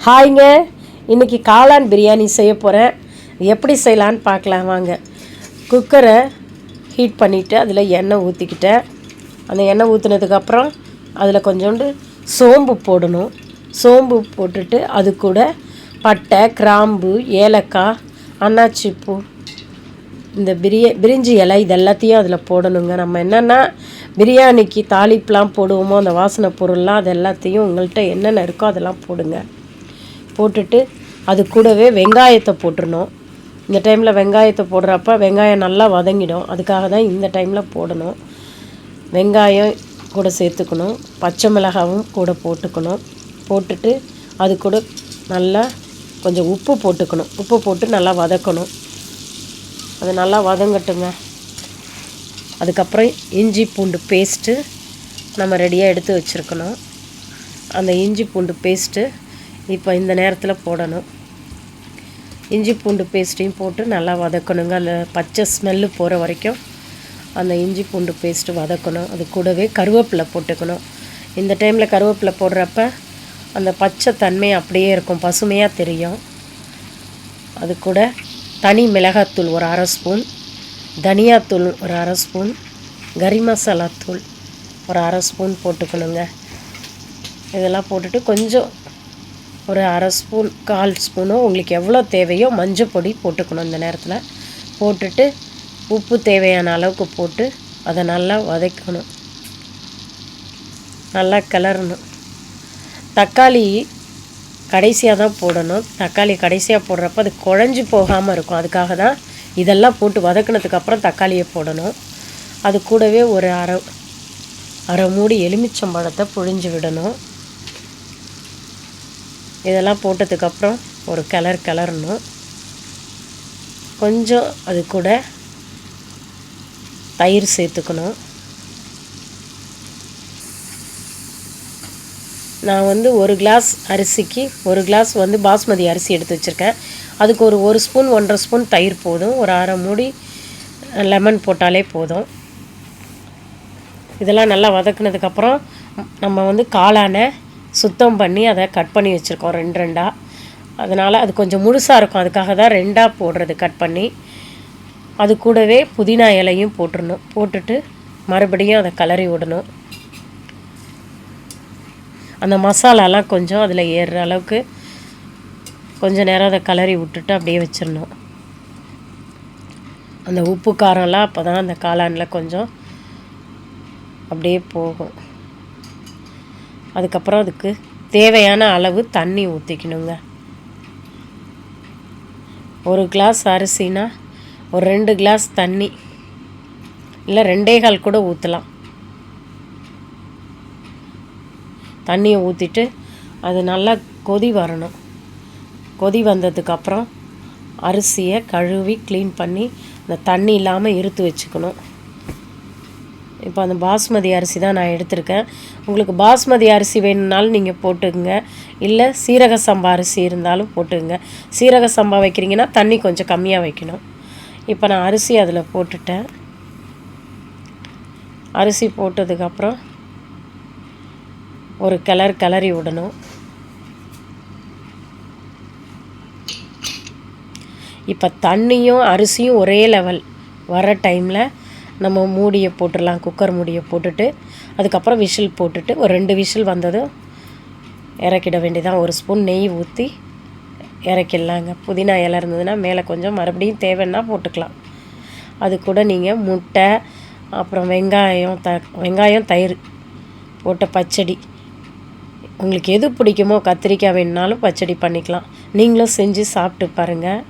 ஹாய்ங்க, இன்றைக்கி காளான் பிரியாணி செய்ய போகிறேன். எப்படி செய்யலான்னு பார்க்கலாம் வாங்க. குக்கரை ஹீட் பண்ணிவிட்டு அதில் எண்ணெய் ஊற்றிக்கிட்டேன். அந்த எண்ணெய் ஊற்றினதுக்கப்புறம் அதில் கொஞ்சோண்டு சோம்பு போடணும். சோம்பு போட்டுட்டு அது கூட பட்டை, கிராம்பு, ஏலக்காய், அன்னாச்சிப்பூ, இந்த பிரிஞ்சி இலை இது எல்லாத்தையும் அதில் போடணுங்க. நம்ம என்னென்னா பிரியாணிக்கு தாளிப்புலாம் போடுவோமோ அந்த வாசனை பொருள்லாம் அது எல்லாத்தையும் உங்கள்கிட்ட என்னென்ன இருக்கோ அதெல்லாம் போடுங்க. போட்டுட்டு அது கூடவே வெங்காயத்தை போட்டுடணும். இந்த டைமில் வெங்காயத்தை போடுறப்ப வெங்காயம் நல்லா வதங்கிடும். அதுக்காக தான் இந்த டைமில் போடணும். வெங்காயம் கூட சேர்த்துக்கணும். பச்சை மிளகாவும் கூட போட்டுக்கணும். போட்டுட்டு அது கூட நல்லா கொஞ்சம் உப்பு போட்டுக்கணும். உப்பு போட்டு நல்லா வதக்கணும். அது நல்லா வதங்கட்டுங்க. அதுக்கப்புறம் இஞ்சி பூண்டு பேஸ்ட்டு நம்ம ரெடியாக எடுத்து வச்சுருக்கணும். அந்த இஞ்சி பூண்டு பேஸ்ட்டு இப்போ இந்த நேரத்தில் போடணும். இஞ்சி பூண்டு பேஸ்ட்டையும் போட்டு நல்லா வதக்கணுங்க. அந்த பச்சை ஸ்மெல்லு போகிற வரைக்கும் அந்த இஞ்சி பூண்டு பேஸ்ட்டு வதக்கணும். அது கூடவே கருவேப்பிலை போட்டுக்கணும். இந்த டைமில் கருவேப்பிலை போடுறப்ப அந்த பச்சை தன்மை அப்படியே இருக்கும், பசுமையாக தெரியும். அது கூட தனி மிளகாத்தூள் ஒரு அரை ஸ்பூன், தனியாத்தூள் ஒரு அரை ஸ்பூன், கறி மசாலா தூள் ஒரு அரை ஸ்பூன் போட்டுக்கணுங்க. இதெல்லாம் போட்டுட்டு கொஞ்சம் ஒரு அரை ஸ்பூன், 1/4 ஸ்பூனோ உங்களுக்கு எவ்வளோ தேவையோ மஞ்சள் பொடி போட்டுக்கணும். இந்த நேரத்தில் போட்டுட்டு உப்பு தேவையான அளவுக்கு போட்டு அதை நல்லா வதக்கணும், நல்லா கிளறணும். தக்காளி கடைசியாக தான் போடணும். தக்காளி கடைசியாக போடுறப்ப அது குழஞ்சி போகாமல் இருக்கும். அதுக்காக தான் இதெல்லாம் போட்டு வதக்கினதுக்கப்புறம் தக்காளியை போடணும். அது கூடவே ஒரு அரை மூடி எலுமிச்சம்பழத்தை புழிஞ்சு விடணும். இதெல்லாம் போட்டதுக்கப்புறம் ஒரு கிளறணும். கொஞ்சம் அது கூட தயிர் சேர்த்துக்கணும். நான் ஒரு கிளாஸ் அரிசிக்கு 1 கிளாஸ் பாஸ்மதி அரிசி எடுத்து வச்சுருக்கேன். அதுக்கு ஒரு ஸ்பூன் 1.5 ஸ்பூன் தயிர் போதும். ஒரு அரை மூடி லெமன் போட்டாலே போதும். இதெல்லாம் நல்லா வதக்குனதுக்கப்புறம் நம்ம காளானை சுத்தம் பண்ணி அதை கட் பண்ணி வச்சுருக்கோம் 2 அதனால் அது கொஞ்சம் முழுசாக இருக்கும். அதுக்காக தான் 2 போடுறது கட் பண்ணி. அது கூடவே புதினா இலையும் போட்டுடணும். போட்டுட்டு மறுபடியும் அதை கிளறி விடணும். அந்த மசாலாலாம் கொஞ்சம் அதில் ஏறுற அளவுக்கு கொஞ்சம் நேரம் அதை கிளறி விட்டுட்டு அப்படியே வச்சிடணும். அந்த உப்பு காரம்லாம் அப்போ தான் அந்த காளானில் கொஞ்சம் அப்படியே போகும். அதுக்கப்புறம் அதுக்கு தேவையான அளவு தண்ணி ஊற்றிக்கணுங்க. 1 கிளாஸ் அரிசினா ஒரு 2 கிளாஸ் தண்ணி, இல்லை 2.25 கூட ஊற்றலாம். தண்ணியை ஊற்றிட்டு அது நல்லா கொதி வரணும். கொதி வந்ததுக்கப்புறம் அரிசியை கழுவி க்ளீன் பண்ணி அந்த தண்ணி இல்லாமல் இருத்து வச்சுக்கணும். இப்போ அந்த பாஸ்மதி அரிசி தான் நான் எடுத்திருக்கேன். உங்களுக்கு பாஸ்மதி அரிசி வேணும்னாலும் நீங்கள் போட்டுக்குங்க, இல்லை சீரக சம்பா அரிசி இருந்தாலும் போட்டுக்குங்க. சீரக சம்பா வைக்கிறீங்கன்னா தண்ணி கொஞ்சம் கம்மியாக வைக்கணும். இப்போ நான் அரிசி அதில் போட்டுட்டேன். அரிசி போட்டதுக்கப்புறம் ஒரு கிளறி விடணும். இப்போ தண்ணியும் அரிசியும் ஒரே லெவல் வர டைமில் நம்ம மூடியை போட்டுடலாம். குக்கர் மூடியை போட்டுட்டு அதுக்கப்புறம் விசில் போட்டுட்டு ஒரு 2 விசில் வந்ததும் இறக்கிட வேண்டியதான். 1 ஸ்பூன் நெய் ஊற்றி இறக்கிடலாங்க. புதினா இலை இருந்ததுன்னா மேலே கொஞ்சம் மறுபடியும் தேவைன்னா போட்டுக்கலாம். அது கூட நீங்கள் முட்டை, அப்புறம் வெங்காயம் தயிர் போட்ட பச்சடி, உங்களுக்கு எது பிடிக்குமோ, கத்திரிக்காய் வேணுனாலும் பச்சடி பண்ணிக்கலாம். நீங்களும் செஞ்சு சாப்பிட்டு பாருங்கள்.